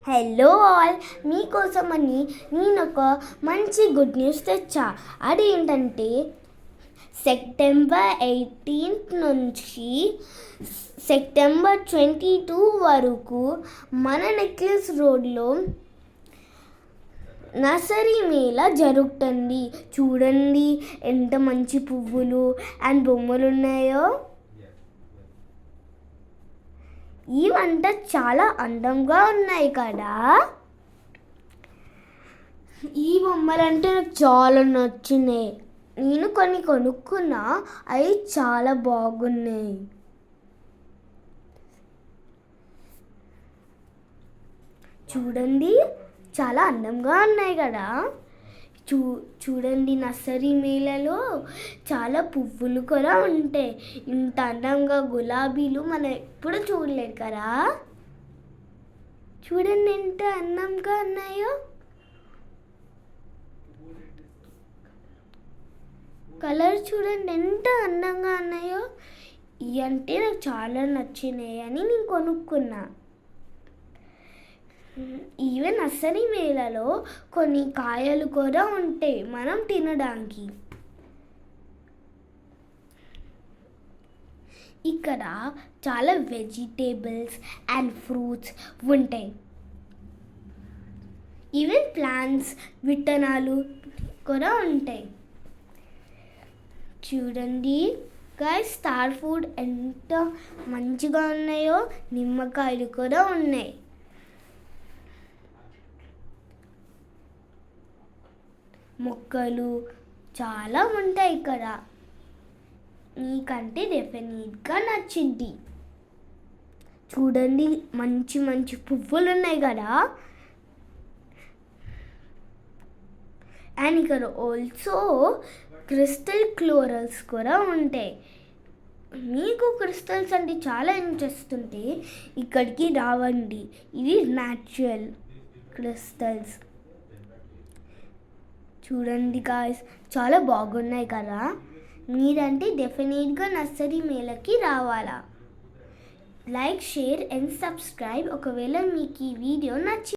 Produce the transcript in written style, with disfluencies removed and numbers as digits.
Hello all, మీకోసమని నేను ఒక మంచి గుడ్ న్యూస్ తెచ్చా. అదేంటంటే సెప్టెంబర్ 18 నుంచి సెప్టెంబర్ 22 వరకు మన నెక్లెస్ రోడ్లో నర్సరీ మేళా జరుగుతుంది. చూడండి ఎంత మంచి పువ్వులు అండ్ బొమ్మలు ఉన్నాయో. ఈ వంట చాలా అందంగా ఉన్నాయి కదా. ఈ బొమ్మలంటే నాకు చాలా నచ్చినాయి. నేను కొన్ని కొనుక్కున్నా, అవి చాలా బాగున్నాయి. చూడండి చాలా అందంగా ఉన్నాయి కదా. చూడండి నర్సరీ మేళలో చాలా పువ్వులు కూడా ఉంటాయి. ఇంత అందంగా గులాబీలు మనం ఎప్పుడు చూడలేదు కదా. చూడండి ఎంత అందంగా ఉన్నాయో. కలర్ చూడండి ఎంత అందంగా ఉన్నాయో. ఇవి అంటే నాకు చాలా నచ్చినాయి అని నేను కొనుక్కున్నా. ఈవెన్ నర్సరీ మేళలో కొన్ని కాయలు కూడా ఉంటాయి మనం తినడానికి. ఇక్కడ చాలా వెజిటేబుల్స్ అండ్ ఫ్రూట్స్ ఉంటాయి. ఈవెన్ ప్లాంట్స్ విత్తనాలు కూడా ఉంటాయి. చూడండి గైస్, స్టార్ ఫుడ్ ఎంత మంచిగా ఉన్నాయో. నిమ్మకాయలు కూడా ఉన్నాయి. మొక్కలు చాలా ఉంటాయి ఇక్కడ. నీకంటే డెఫినెట్గా నచ్చింది. చూడండి మంచి మంచి పువ్వులు ఉన్నాయి కదా. అండ్ ఇక్కడ ఆల్సో క్రిస్టల్ ఫ్లోరల్స్ కూడా ఉంటాయి. మీకు క్రిస్టల్స్ అంటే చాలా ఇంట్రెస్ట్ ఉంటే ఇక్కడికి రావండి. ఇది న్యాచురల్ క్రిస్టల్స్. చూడండి గాయ్స్, చాలా బాగున్నాయి కదా. మీరంటే డెఫినెట్గా నర్సరీ మేళకి రావాలా. లైక్, షేర్ అండ్ సబ్స్క్రైబ్ ఒకవేళ మీకు ఈ వీడియో నచ్చింది.